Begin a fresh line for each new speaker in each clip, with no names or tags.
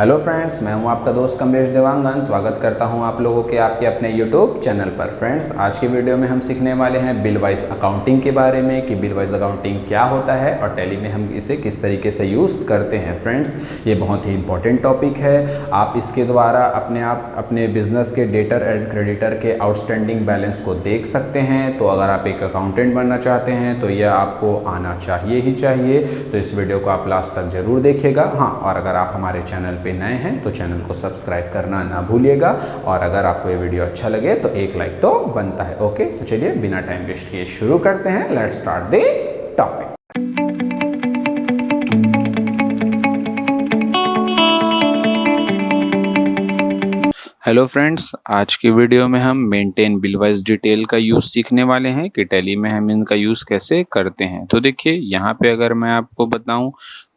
Hello friends, मैं हूं आपका दोस्त कमलेश देवांगन। स्वागत करता हूं आप लोगों के आपके अपने यूट्यूब चैनल पर। फ्रेंड्स, आज के वीडियो में हम सीखने वाले हैं बिल वाइज अकाउंटिंग के बारे में कि बिल वाइज अकाउंटिंग क्या होता है और टैली में हम इसे किस तरीके से यूज़ करते हैं। फ्रेंड्स, ये बहुत ही इंपॉर्टेंट टॉपिक है। आप इसके द्वारा अपने बिजनेस के डेटर एंड क्रेडिटर के आउटस्टैंडिंग बैलेंस को देख सकते हैं। तो अगर आप एक अकाउंटेंट बनना चाहते हैं तो यह आपको आना चाहिए ही चाहिए। तो इस वीडियो को आप लास्ट तक जरूर देखिएगा। हाँ, और अगर आप हमारे चैनल पे नए हैं तो चैनल को सब्सक्राइब करना ना भूलिएगा। और अगर आपको ये वीडियो अच्छा लगे तो एक लाइक तो बनता है। ओके, तो चलिए बिना टाइम वेस्ट किए शुरू करते हैं। Let's start the topic.
Hello friends, आज की वीडियो में हम मेंटेन बिल वाइज डिटेल का यूज़ सीखने वाले हैं कि टैली में हम इनका यूज़ कैसे करते हैं। तो देखिए, यहाँ पे अगर मैं आपको बताऊं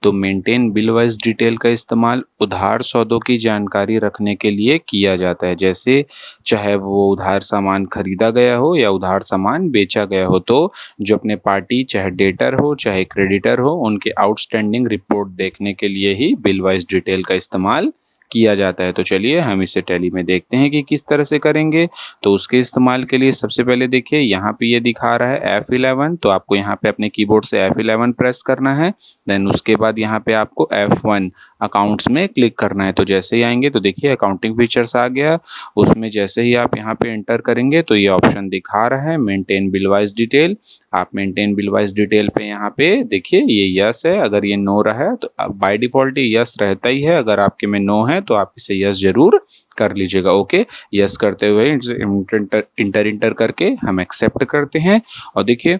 तो मेंटेन बिल वाइज डिटेल का इस्तेमाल उधार सौदों की जानकारी रखने के लिए किया जाता है। जैसे चाहे वो उधार सामान खरीदा गया हो या उधार सामान बेचा गया हो, तो जो अपने पार्टी चाहे डेटर हो चाहे क्रेडिटर हो, उनके आउटस्टैंडिंग रिपोर्ट देखने के लिए ही बिल वाइज डिटेल का इस्तेमाल किया जाता है। तो चलिए हम इसे टैली में देखते हैं कि किस तरह से करेंगे। तो उसके इस्तेमाल के लिए सबसे पहले देखिए, यहाँ पे ये दिखा रहा है F11, तो आपको यहाँ पे अपने कीबोर्ड से F11 प्रेस करना है। देन उसके बाद यहाँ पे आपको F1 अकाउंट्स में क्लिक करना है। तो जैसे ही आएंगे तो देखिए अकाउंटिंग फीचर्स आ गया। उसमें जैसे ही आप यहाँ पे एंटर करेंगे तो ये ऑप्शन दिखा रहा है मेंटेन बिल वाइज डिटेल। आप मेंटेन बिल वाइज डिटेल पे यहाँ पे देखिए ये यस है। अगर ये नो रहा है तो बाय डिफॉल्ट ये यस रहता ही है। अगर आपके में नो है तो आप इसे यस जरूर कर लीजिएगा। ओके, यस करते हुए इंटर करके हम एक्सेप्ट करते हैं। और देखिए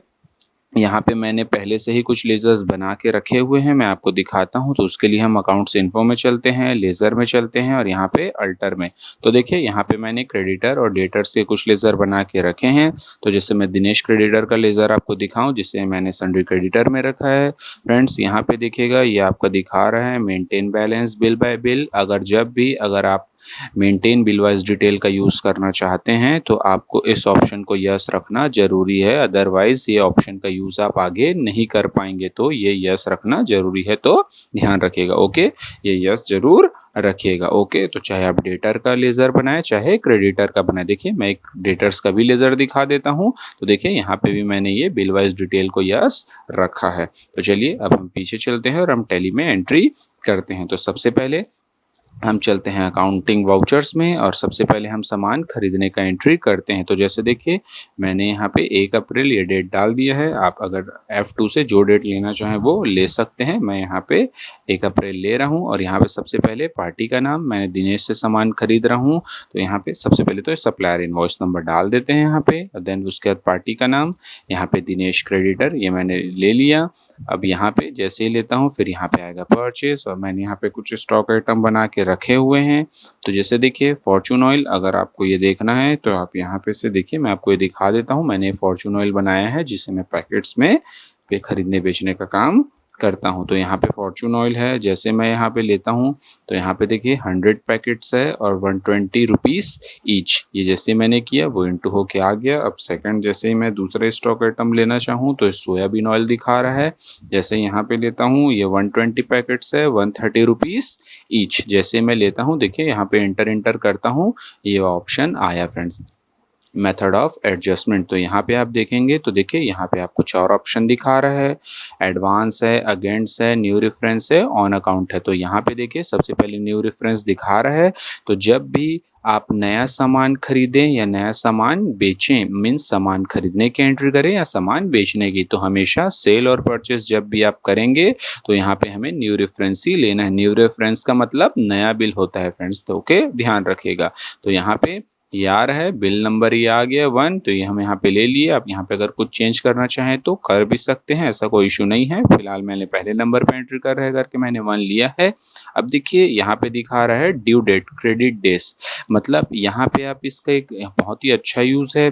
यहाँ पे मैंने पहले से ही कुछ लेजर्स बना के रखे हुए हैं, मैं आपको दिखाता हूँ। तो उसके लिए हम अकाउंट्स इन्फो में चलते हैं, लेज़र में चलते हैं और यहाँ पे अल्टर में। तो देखिए यहाँ पे मैंने क्रेडिटर और डेटर से कुछ लेज़र बना के रखे हैं। तो जैसे मैं दिनेश क्रेडिटर का लेज़र आपको दिखाऊं, जिसे मैंने सन्ड्री क्रेडिटर में रखा है। फ्रेंड्स, यहाँ पे देखिएगा ये आपका दिखा रहा है maintain balance bill bye bill. अगर आप मेंटेन बिल वाइज डिटेल का यूज़ करना चाहते हैं तो आपको इस ऑप्शन को यस रखना जरूरी है। अदरवाइज ये ऑप्शन का यूज़ आप आगे नहीं कर पाएंगे। तो ये यस रखना जरूरी है, तो ध्यान रखिएगा। ओके, ये यस जरूर रखिएगा। ओके, तो चाहे आप डेटर का लेज़र बनाए चाहे क्रेडिटर का बनाए। देखिए मैं एक डेटर्स का भी लेज़र दिखा देता हूँ। तो देखिए यहाँ पे भी मैंने ये बिल वाइज डिटेल को यस रखा है। तो चलिए अब हम पीछे चलते हैं और हम टैली में एंट्री करते हैं। तो सबसे पहले हम चलते हैं अकाउंटिंग वाउचर्स में और सबसे पहले हम सामान खरीदने का एंट्री करते हैं। तो जैसे देखिए मैंने यहाँ पे 1 अप्रैल ये डेट डाल दिया है। आप अगर F2 से जो डेट लेना चाहें वो ले सकते हैं। मैं यहाँ पे 1 अप्रैल ले रहा हूँ और यहाँ पे सबसे पहले पार्टी का नाम, मैंने दिनेश से सामान खरीद रहा हूँ। तो यहाँ पे सबसे पहले तो सप्लायर इनवॉइस नंबर डाल देते हैं यहाँ पे। देन उसके बाद पार्टी का नाम, यहाँ पे दिनेश क्रेडिटर, ये मैंने ले लिया। अब यहाँ पे जैसे ही लेता हूँ फिर यहाँ पे आएगा परचेस और मैंने यहाँ पे कुछ स्टॉक आइटम बना के रखे हुए हैं। तो जैसे देखिए फॉर्चून ऑयल, अगर आपको ये देखना है तो आप यहाँ पे से देखिए, मैं आपको ये दिखा देता हूँ। मैंने फॉर्चून ऑयल बनाया है जिसे मैं पैकेट्स में पे खरीदने बेचने का काम करता हूँ। तो यहाँ पे फॉर्चून ऑयल है, जैसे मैं यहाँ पे लेता हूँ तो यहाँ पे देखिए 100 पैकेट्स है और 120 रुपीज़ ईच। ये जैसे मैंने किया वो इंटू होके आ गया। अब सेकंड जैसे ही मैं दूसरे स्टॉक आइटम लेना चाहूँ तो सोयाबीन ऑयल दिखा रहा है। जैसे यहाँ पे लेता हूँ ये 120 पैकेट्स है, 130 रुपीज़ ईच। जैसे मैं लेता हूँ देखिए यहाँ पे इंटर करता हूँ, ये ऑप्शन आया फ्रेंड्स, मेथड ऑफ एडजस्टमेंट। तो यहाँ पे आप देखेंगे तो देखिए यहाँ पे आपको 4 ऑप्शन दिखा रहा है। एडवांस है, अगेंस्ट है, न्यू रेफरेंस है, ऑन अकाउंट है। तो यहाँ पे देखिए सबसे पहले न्यू रेफरेंस दिखा रहा है। तो जब भी आप नया सामान खरीदें या नया सामान बेचें, मीन्स सामान खरीदने की एंट्री करें या सामान बेचने की, तो हमेशा सेल और परचेस जब भी आप करेंगे तो यहाँ पे हमें न्यू रेफरेंस ही लेना है। न्यू रेफरेंस का मतलब नया बिल होता है फ्रेंड्स। तो ओके, ध्यान रखिएगा। तो यहाँ पे ये आ रहा है, बिल नंबर ये आ गया 1, तो ये हम यहाँ पे ले लिए। आप यहाँ पे अगर कुछ चेंज करना चाहें तो कर भी सकते हैं, ऐसा कोई इशू नहीं है। फिलहाल मैंने पहले नंबर पे एंट्री कर रहे करके मैंने 1 लिया है। अब देखिए यहाँ पे दिखा रहा है ड्यू डेट, क्रेडिट डेज, मतलब यहाँ पे आप इसका एक बहुत ही अच्छा यूज है।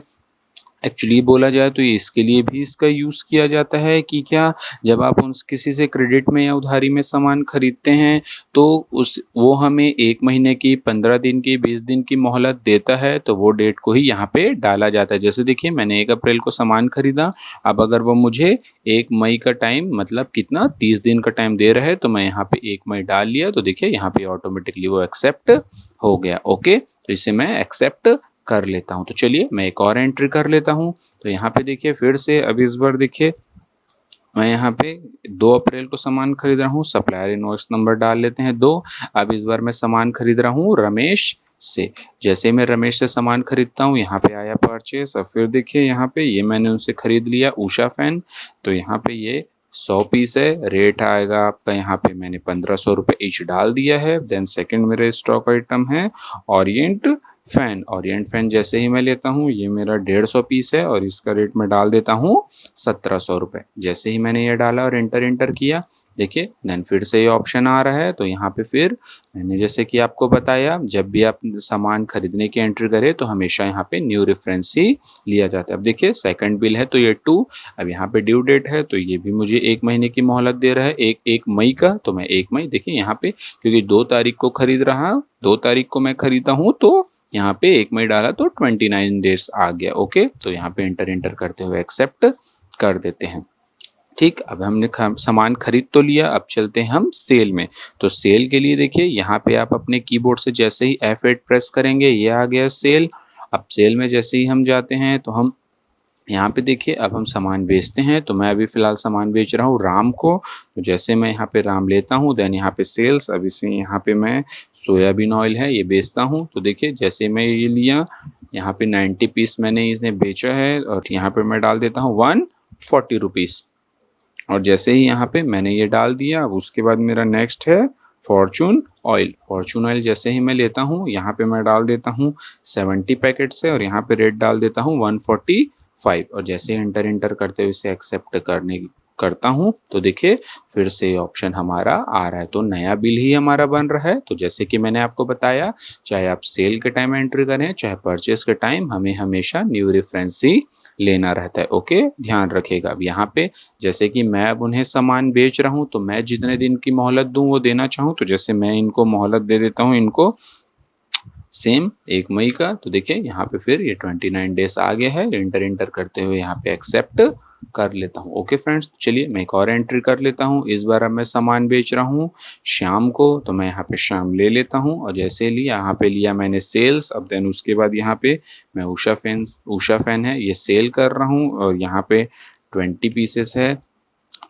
एक्चुअली बोला जाए तो ये इसके लिए भी इसका यूज़ किया जाता है कि क्या, जब आप उन किसी से क्रेडिट में या उधारी में सामान खरीदते हैं तो उस वो हमें 1 महीने की, 15 दिन की, 20 दिन की मोहलत देता है, तो वो डेट को ही यहाँ पे डाला जाता है। जैसे देखिए मैंने 1 अप्रैल को सामान खरीदा, अब अगर वो मुझे 1 मई का टाइम मतलब कितना 30 दिन का टाइम दे रहा है, तो मैं यहाँ पे 1 मई डाल लिया, तो देखिए यहाँ पे ऑटोमेटिकली वो एक्सेप्ट हो गया। ओके, तो इसे मैं एक्सेप्ट कर लेता हूँ। तो चलिए मैं एक और एंट्री कर लेता हूँ। तो यहाँ पे देखिए फिर से अब इस बार देखिए मैं यहाँ पे 2 अप्रैल को सामान खरीद रहा हूँ, सप्लायर इनवॉइस नंबर डाल लेते हैं 2। अब इस बार मैं सामान खरीद रहा हूँ रमेश से। जैसे ही मैं रमेश से सामान खरीदता हूँ, यहाँ पे आया परचेस। अब फिर देखिए यहाँ पे ये मैंने उनसे खरीद लिया उषा फैन, तो यहाँ पे ये 100 पीस है, रेट आएगा आपका यहाँ पे मैंने 1500 रुपये ईच डाल दिया है। देन सेकंड मेरे स्टॉक आइटम है ओरिएंट फैन। ओरिएंट फैन जैसे ही मैं लेता हूँ, ये मेरा 150 पीस है और इसका रेट मैं डाल देता हूँ 1700 रुपये। जैसे ही मैंने ये डाला और एंटर किया, देखिए देन फिर से ये ऑप्शन आ रहा है। तो यहाँ पे फिर मैंने जैसे कि आपको बताया, जब भी आप सामान खरीदने की एंट्री करें तो हमेशा यहाँ पे न्यू रेफरेंस ही लिया जाता है। अब देखिए सेकंड बिल है तो ये 2, अब यहाँ पे ड्यू डेट है तो ये भी मुझे 1 महीने की मोहलत दे रहा है, 1 मई का, तो मैं 1 मई देखिए यहाँ पे क्योंकि 2 तारीख को खरीद रहा, 2 तारीख को मैं खरीदा हूँ, तो यहाँ पे 1 मई डाला तो 29 डेज आ गया। ओके, तो यहाँ पे एंटर करते हुए एक्सेप्ट कर देते हैं। ठीक, अब हमने सामान खरीद तो लिया, अब चलते हैं हम सेल में। तो सेल के लिए देखिए यहाँ पे आप अपने कीबोर्ड से जैसे ही F8 प्रेस करेंगे, ये आ गया सेल। अब सेल में जैसे ही हम जाते हैं तो हम यहाँ पे देखिए अब हम सामान बेचते हैं। तो मैं अभी फ़िलहाल सामान बेच रहा हूँ राम को, तो जैसे मैं यहाँ पे राम लेता हूँ, देन यहाँ पे सेल्स, अब इसे यहाँ पे मैं सोयाबीन ऑयल है ये बेचता हूँ। तो देखिए जैसे मैं ये लिया, यहाँ पे 90 पीस मैंने इसे बेचा है और यहाँ पे मैं डाल देता हूँ 140 रुपीज़। और जैसे ही यहाँ पे मैंने ये डाल दिया, अब उसके बाद मेरा नेक्स्ट है फॉर्चून ऑयल। फॉर्चून ऑयल जैसे ही मैं लेता हूँ, यहाँ पे मैं डाल देता हूँ 70 पैकेट से और यहाँ पे रेट डाल देता हूँ 145। और जैसे एंटर करते हुए इसे एक्सेप्ट करता हूँ, तो देखिए फिर से ऑप्शन हमारा आ रहा है, तो नया बिल ही हमारा बन रहा है। तो जैसे कि मैंने आपको बताया, चाहे आप सेल के टाइम एंट्री करें चाहे परचेस के टाइम, हमें हमेशा न्यू रेफरेंस ही लेना रहता है। ओके, ध्यान रखिएगा। अब यहाँ पे जैसे कि मैं अब उन्हें सामान बेच रहा हूँ, तो मैं जितने दिन की मोहलत दूं वो देना चाहूँ, तो जैसे मैं इनको मोहलत दे देता हूँ, इनको सेम 1 मई का। तो देखिए यहाँ पे फिर ये 29 डेज आ गया है। एंटर करते हुए यहाँ पे एक्सेप्ट कर लेता हूँ। ओके फ्रेंड्स, चलिए मैं एक और एंट्री कर लेता हूँ। इस बार अब मैं सामान बेच रहा हूँ शाम को, तो मैं यहाँ पे शाम ले लेता हूँ और जैसे लिया यहाँ पे लिया मैंने सेल्स। अब देन उसके बाद यहाँ पे मैं उषा फैन है ये सेल कर रहा हूँ और यहाँ पे 20 पीसेस है,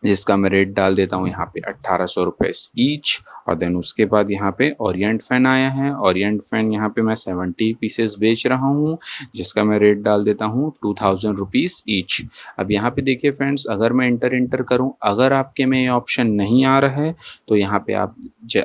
जिसका मैं रेट डाल देता हूँ यहाँ पे 1800 रुपये ईच। और देन उसके बाद यहाँ पे ओरिएंट फैन आया है, ओरिएंट फैन यहाँ पे मैं 70 पीसेस बेच रहा हूँ, जिसका मैं रेट डाल देता हूँ 2000 रुपीज़ ईच। अब यहाँ पे देखिए फ्रेंड्स, अगर मैं एंटर करूँ, अगर आपके में ये ऑप्शन नहीं आ रहा है तो यहाँ पे आप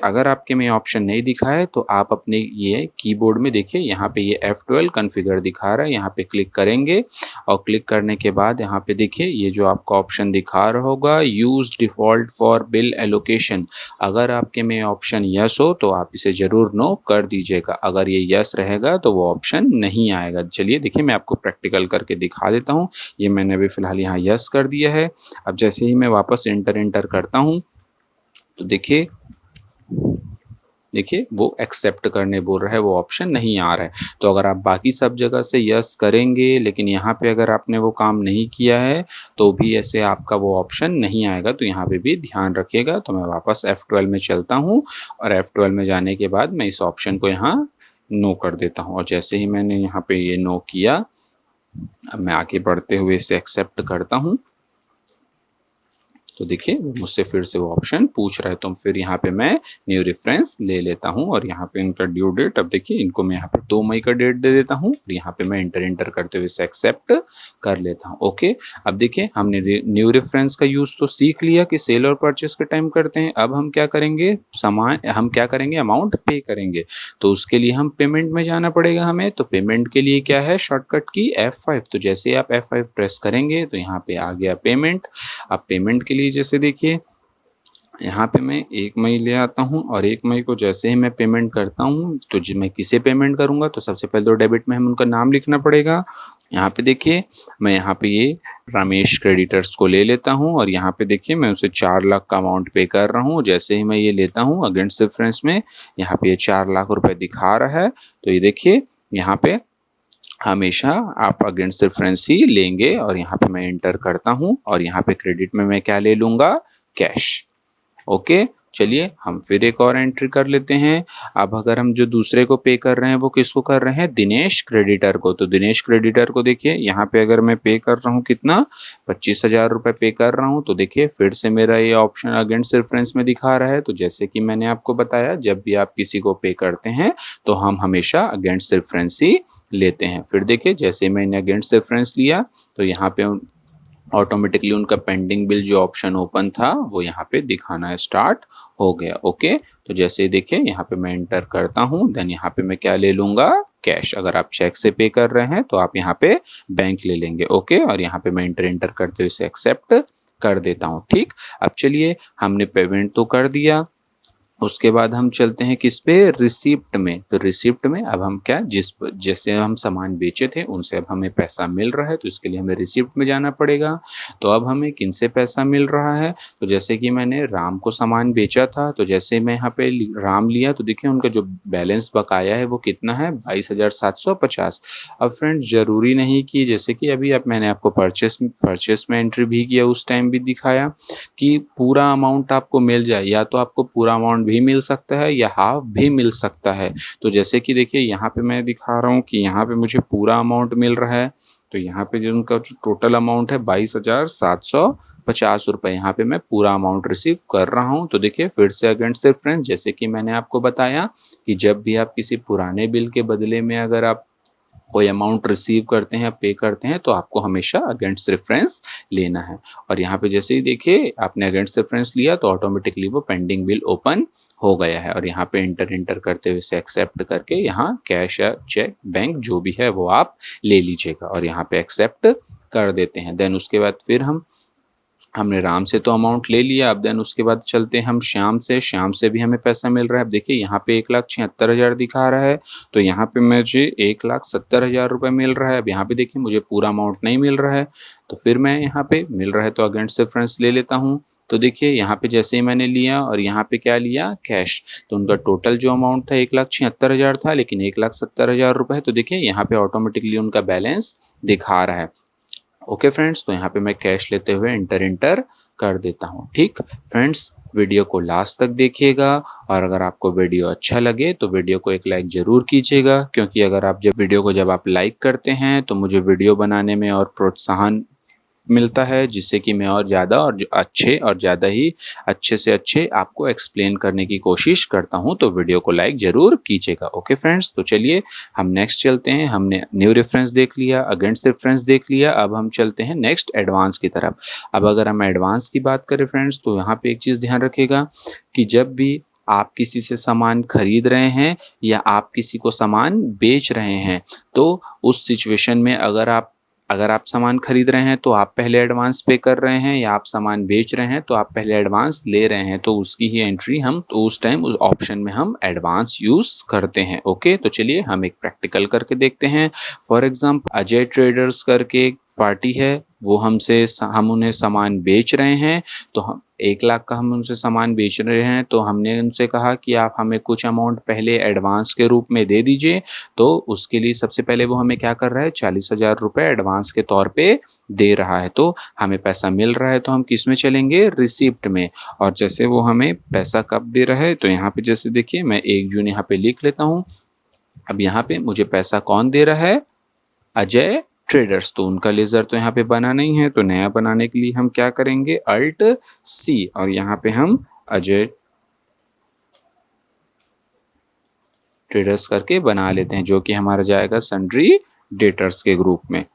अगर आपके में ऑप्शन नहीं दिखा है तो आप अपने ये कीबोर्ड में देखिए यहाँ पे ये F12 कॉन्फ़िगर दिखा रहा है, यहाँ पे क्लिक करेंगे और क्लिक करने के बाद यहाँ पे देखिए ये जो आपका ऑप्शन दिखा रहा होगा use default for bill allocation, अगर आपके में ऑप्शन यस हो तो आप इसे ज़रूर नो कर दीजिएगा। अगर ये यस रहेगा तो वो ऑप्शन नहीं आएगा। चलिए देखिए मैं आपको प्रैक्टिकल करके दिखा देता हूँ। ये मैंने अभी फ़िलहाल यहाँ यस कर दिया है। अब जैसे ही मैं वापस एंटर करता हूँ, तो देखिए वो एक्सेप्ट करने बोल रहा है, वो ऑप्शन नहीं आ रहा है। तो अगर आप बाकी सब जगह से यस करेंगे लेकिन यहाँ पे अगर आपने वो काम नहीं किया है तो भी ऐसे आपका वो ऑप्शन नहीं आएगा, तो यहाँ पे भी ध्यान रखिएगा। तो मैं वापस F12 में चलता हूँ और F12 में जाने के बाद मैं इस ऑप्शन को यहाँ नो कर देता हूँ और जैसे ही मैंने यहाँ पे ये नो किया, अब मैं आगे बढ़ते हुए इसे एक्सेप्ट करता हूँ। तो देखिए मुझसे फिर से वो ऑप्शन पूछ रहा है, तो फिर यहाँ पे मैं न्यू रेफरेंस ले लेता हूँ और यहाँ पे इनका ड्यू डेट, अब देखिए इनको मैं यहाँ पे 2 मई का डेट दे देता हूँ और यहाँ पे मैं एंटर करते हुए इसे एक्सेप्ट कर लेता हूँ। ओके, अब देखिए हमने न्यू रेफरेंस का यूज़ तो सीख लिया कि सेल और परचेस के टाइम करते हैं। अब हम क्या करेंगे, अमाउंट पे करेंगे, तो उसके लिए हम पेमेंट में जाना पड़ेगा हमें। तो पेमेंट के लिए क्या है, शॉर्टकट की F5। तो जैसे आप F5 प्रेस करेंगे तो यहाँ पे आ गया पेमेंट। अब पेमेंट के लिए जैसे देखिए यहाँ पे मैं 1 मई ले आता हूँ और 1 मई को जैसे ही मैं पेमेंट करता हूँ, तो मैं किसे पेमेंट करूँगा, तो सबसे पहले तो डेबिट में हम उनका नाम लिखना पड़ेगा। यहाँ पे देखिए मैं यहाँ पे ये रमेश क्रेडिटर्स को ले लेता हूँ और यहाँ पे देखिए मैं उसे 4 लाख का अमाउंट पे कर रहा हूँ। जैसे ही मैं ये लेता हूँ अगेंस्ट रेफरेंस में यहाँ पे ये 4 लाख रुपए दिखा रहा है, तो ये देखिए यहाँ पे हमेशा आप अगेंस्ट रेफरेंस ही लेंगे और यहाँ पे मैं एंटर करता हूँ और यहाँ पे क्रेडिट में मैं क्या ले लूँगा, कैश। ओके, चलिए हम फिर एक और एंट्री कर लेते हैं। अब अगर हम जो दूसरे को पे कर रहे हैं वो किसको कर रहे हैं, दिनेश क्रेडिटर को। तो दिनेश क्रेडिटर को देखिए यहाँ पे अगर मैं पे कर रहा हूँ कितना, 25,000 रुपये पे कर रहा हूँ। तो देखिए फिर से मेरा ये ऑप्शन अगेंस्ट रेफरेंस में दिखा रहा है। तो जैसे कि मैंने आपको बताया, जब भी आप किसी को पे करते हैं तो हम हमेशा अगेंस्ट रेफरेंस ही लेते हैं। फिर देखिए जैसे मैंने अगेंस्ट रेफरेंस लिया तो यहाँ पे ऑटोमेटिकली उनका पेंडिंग बिल जो ऑप्शन ओपन था वो यहाँ पे दिखाना स्टार्ट हो गया। ओके, तो जैसे देखिए यहाँ पे मैं एंटर करता हूँ, देन यहाँ पे मैं क्या ले लूंगा, कैश। अगर आप चेक से पे कर रहे हैं तो आप यहाँ पे बैंक ले लेंगे। ओके, और यहाँ पे मैं एंटर करते हुए इसे एक्सेप्ट कर देता हूँ। ठीक, अब चलिए हमने पेमेंट तो कर दिया, उसके बाद हम चलते हैं किस पे, रिसिप्ट में। तो रिसिप्ट में अब हम क्या, जैसे हम सामान बेचे थे उनसे अब हमें पैसा मिल रहा है, तो इसके लिए हमें रिसिप्ट में जाना पड़ेगा। तो अब हमें किन से पैसा मिल रहा है, तो जैसे कि मैंने राम को सामान बेचा था, तो जैसे मैं यहाँ पे राम लिया तो देखिए उनका जो बैलेंस बकाया है वो कितना है, 22,750। अब फ्रेंड जरूरी नहीं कि जैसे कि अभी अब मैंने आपको परचेस में एंट्री भी किया, उस टाइम भी दिखाया कि पूरा अमाउंट आपको मिल जाए, या तो आपको पूरा अमाउंट भी मिल सकता है या हाफ भी मिल सकता है। तो जैसे कि देखिए यहाँ पे मैं दिखा रहा हूँ कि यहाँ पे मुझे पूरा अमाउंट मिल रहा है। तो यहाँ पे जो उनका जो टोटल अमाउंट है 22,750 रुपये, यहाँ पे मैं पूरा अमाउंट रिसीव कर रहा हूँ। तो देखिए फिर से अगेंस्ट रेफरेंस, जैसे कि मैंने आपको बताया कि जब भी आप किसी पुराने बिल के बदले में अगर आप कोई अमाउंट रिसीव करते हैं, पे करते हैं, तो आपको हमेशा अगेंस्ट रेफरेंस लेना है। और यहाँ पे जैसे ही देखिए आपने अगेंस्ट रेफरेंस लिया तो ऑटोमेटिकली वो पेंडिंग बिल ओपन हो गया है। और यहाँ पे एंटर करते हुए इसे एक्सेप्ट करके यहाँ कैश या चेक बैंक जो भी है वो आप ले लीजिएगा और यहाँ पे एक्सेप्ट कर देते हैं। देन उसके बाद फिर हमने राम से तो अमाउंट ले लिया। अब देन उसके बाद चलते हैं हम श्याम से भी हमें पैसा मिल रहा है। अब देखिए यहाँ पे 1,76,000 दिखा रहा है, तो यहाँ पे मुझे 1,70,000 रुपये मिल रहा है। अब यहाँ पे देखिए मुझे पूरा अमाउंट नहीं मिल रहा है, तो फिर मैं यहाँ पे मिल रहा है तो अगेंस्ट रेफरेंस ले लेता हूँ। तो देखिए यहाँ पे जैसे ही मैंने लिया और यहाँ पे क्या लिया, कैश, तो उनका टोटल जो अमाउंट था 1,76,000 था, लेकिन 1,70,000 रुपये है। तो देखिए यहाँ पे ऑटोमेटिकली उनका बैलेंस दिखा रहा है। ओके फ्रेंड्स, तो यहाँ पे मैं कैश लेते हुए एंटर कर देता हूँ। ठीक फ्रेंड्स, वीडियो को लास्ट तक देखिएगा और अगर आपको वीडियो अच्छा लगे तो वीडियो को एक लाइक ज़रूर कीजिएगा, क्योंकि अगर आप जब आप लाइक करते हैं तो मुझे वीडियो बनाने में और प्रोत्साहन मिलता है, जिससे कि मैं और ज़्यादा और ज़्यादा ही अच्छे से अच्छे आपको एक्सप्लेन करने की कोशिश करता हूं। तो वीडियो को लाइक ज़रूर कीजिएगा। ओके फ्रेंड्स, तो चलिए हम नेक्स्ट चलते हैं। हमने न्यू रेफरेंस देख लिया, अगेंस्ट रेफरेंस देख लिया, अब हम चलते हैं नेक्स्ट एडवांस की तरफ। अब अगर हम एडवांस की बात करें फ्रेंड्स, तो यहाँ पे एक चीज़ ध्यान रखिएगा कि जब भी आप किसी से सामान खरीद रहे हैं या आप किसी को सामान बेच रहे हैं, तो उस सिचुएशन में अगर आप सामान खरीद रहे हैं तो आप पहले एडवांस पे कर रहे हैं, या आप सामान बेच रहे हैं तो आप पहले एडवांस ले रहे हैं, तो उसकी ही एंट्री हम तो उस टाइम उस ऑप्शन में हम एडवांस यूज करते हैं। ओके, तो चलिए हम एक प्रैक्टिकल करके देखते हैं। फॉर एग्जांपल अजय ट्रेडर्स करके एक पार्टी है, वो हम उन्हें सामान बेच रहे हैं। तो हम 1 लाख का हम उनसे सामान बेच रहे हैं, तो हमने उनसे कहा कि आप हमें कुछ अमाउंट पहले एडवांस के रूप में दे दीजिए। तो उसके लिए सबसे पहले वो हमें क्या कर रहा है, 40,000 रुपये एडवांस के तौर पे दे रहा है। तो हमें पैसा मिल रहा है, तो हम किस में चलेंगे, रिसिप्ट में। और जैसे वो हमें पैसा कब दे रहा है, तो यहाँ पे जैसे देखिए मैं 1 जून यहाँ पे लिख लेता हूँ। अब यहाँ पे मुझे पैसा कौन दे रहा है, अजय ट्रेडर्स। तो उनका लेजर तो यहाँ पे बना नहीं है, तो नया बनाने के लिए हम क्या करेंगे, अल्ट सी, और यहाँ पे हम अजय ट्रेडर्स करके बना लेते हैं, जो कि हमारा जाएगा सन्ड्री डेटर्स के ग्रुप में।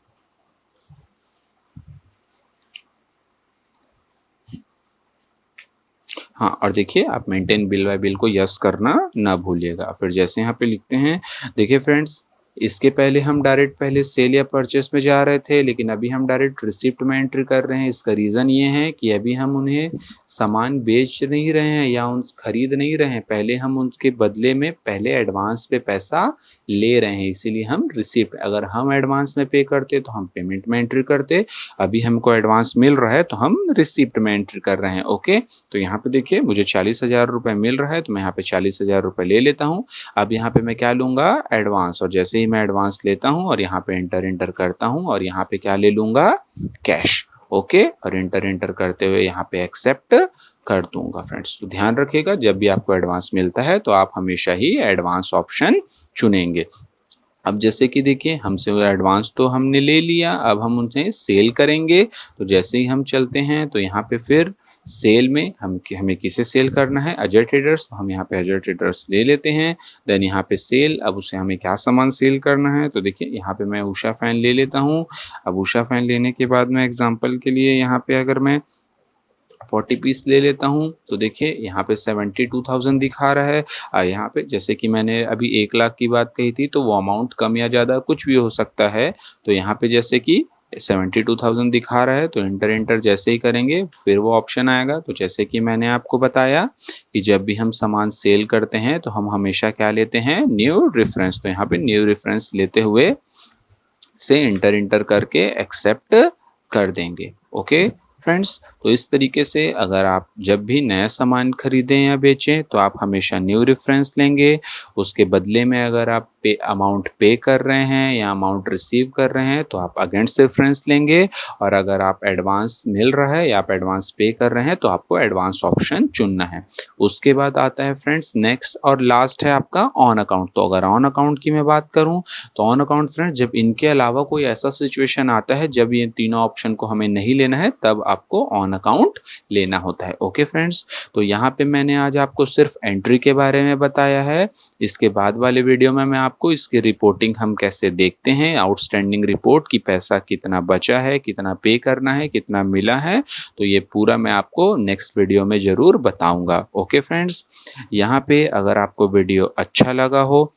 हाँ, और देखिए आप मेंटेन बिल बाय बिल को यस करना ना भूलिएगा। फिर जैसे यहाँ पे लिखते हैं, देखिए फ्रेंड्स इसके पहले हम डायरेक्ट पहले सेल या परचेस में जा रहे थे, लेकिन अभी हम डायरेक्ट रिसिप्ट में एंट्री कर रहे हैं। इसका रीज़न ये है कि अभी हम उन्हें सामान बेच नहीं रहे हैं या उन खरीद नहीं रहे हैं, पहले हम उनके बदले में पहले एडवांस पे पैसा ले रहे हैं, इसीलिए हम रिसिप्ट। अगर हम एडवांस में पे करते तो हम पेमेंट में एंट्री करते, अभी हमको एडवांस मिल रहा है तो हम रिसिप्ट में एंट्री कर रहे हैं। ओके, तो यहाँ पे देखिए मुझे 40,000 रुपये मिल रहा है, तो मैं यहाँ पे 40,000 रुपये ले लेता हूँ। अब यहाँ पे मैं क्या लूँगा, एडवांस, और जैसे ही मैं एडवांस लेता हूँ और यहाँ पे इंटर करता हूँ और यहाँ पे क्या ले लूँगा, कैश। ओके, और इंटर करते हुए यहाँ पे एक्सेप्ट कर दूंगा फ्रेंड्स। तो ध्यान रखिएगा, जब भी आपको एडवांस मिलता है तो आप हमेशा ही एडवांस ऑप्शन चुनेंगे। अब जैसे कि देखिए हमसे वो एडवांस तो हमने ले लिया, अब हम उन्हें सेल करेंगे। तो जैसे ही हम चलते हैं तो यहाँ पे फिर सेल में हमें किसे सेल करना है, अजय ट्रेडर्स, तो हम यहाँ पे अजय ट्रेडर्स ले लेते हैं। देन यहाँ पे सेल, अब उसे हमें क्या सामान सेल करना है, तो देखिए यहाँ पे मैं उषा फैन ले लेता हूँ। अब उषा फैन लेने के बाद में एग्जाम्पल के लिए यहाँ पे अगर मैं 40 पीस ले लेता हूँ तो देखिए यहाँ पे 72,000 दिखा रहा है। यहाँ पे जैसे कि मैंने अभी 1 लाख की बात कही थी, तो वो अमाउंट कम या ज़्यादा कुछ भी हो सकता है। तो यहाँ पे जैसे कि 72,000 दिखा रहा है, तो इंटर जैसे ही करेंगे फिर वो ऑप्शन आएगा। तो जैसे कि मैंने आपको बताया कि जब भी हम सामान सेल करते हैं तो हम हमेशा क्या लेते हैं, न्यू रेफरेंस। तो यहाँ पे न्यू रेफरेंस लेते हुए से इंटर करके एक्सेप्ट कर देंगे। ओके फ्रेंड्स, तो इस तरीके से अगर आप जब भी नया सामान खरीदें या बेचें तो आप हमेशा न्यू रेफरेंस लेंगे। उसके बदले में अगर आप अमाउंट पे कर रहे हैं या अमाउंट रिसीव कर रहे हैं तो आप अगेंस्ट रेफरेंस लेंगे, और अगर आप एडवांस मिल रहा है या आप एडवांस पे कर रहे हैं तो आपको एडवांस ऑप्शन चुनना है। उसके बाद आता है फ्रेंड्स नेक्स्ट और लास्ट है आपका ऑन अकाउंट। तो अगर ऑन अकाउंट की मैं बात करूं तो ऑन अकाउंट फ्रेंड्स, जब इनके अलावा कोई ऐसा सिचुएशन आता है जब ये तीनों ऑप्शन को हमें नहीं लेना है, तब आपको ऑन अकाउंट लेना होता है। ओके फ्रेंड्स, तो यहाँ पे मैंने आज आपको सिर्फ एंट्री के बारे में बताया है। इसके बाद वाले वीडियो में मैं आपको इसकी रिपोर्टिंग हम कैसे देखते हैं, आउटस्टैंडिंग रिपोर्ट की पैसा कितना बचा है, कितना पे करना है, कितना मिला है, तो ये पूरा मैं आपको नेक्स्ट वीडियो में ज़रूर बताऊंगा। ओके फ्रेंड्स, यहाँ पे अगर आपको वीडियो अच्छा लगा हो,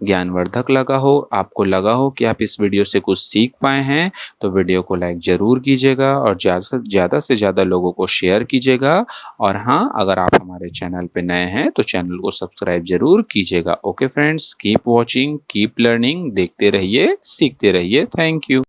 ज्ञानवर्धक लगा हो, आपको लगा हो कि आप इस वीडियो से कुछ सीख पाए हैं, तो वीडियो को लाइक ज़रूर कीजिएगा और ज़्यादा से ज़्यादा लोगों को शेयर कीजिएगा। और हाँ, अगर आप हमारे चैनल पे नए हैं तो चैनल को सब्सक्राइब ज़रूर कीजिएगा। Okay friends, keep watching, keep learning, देखते रहिए, सीखते रहिए। Thank you.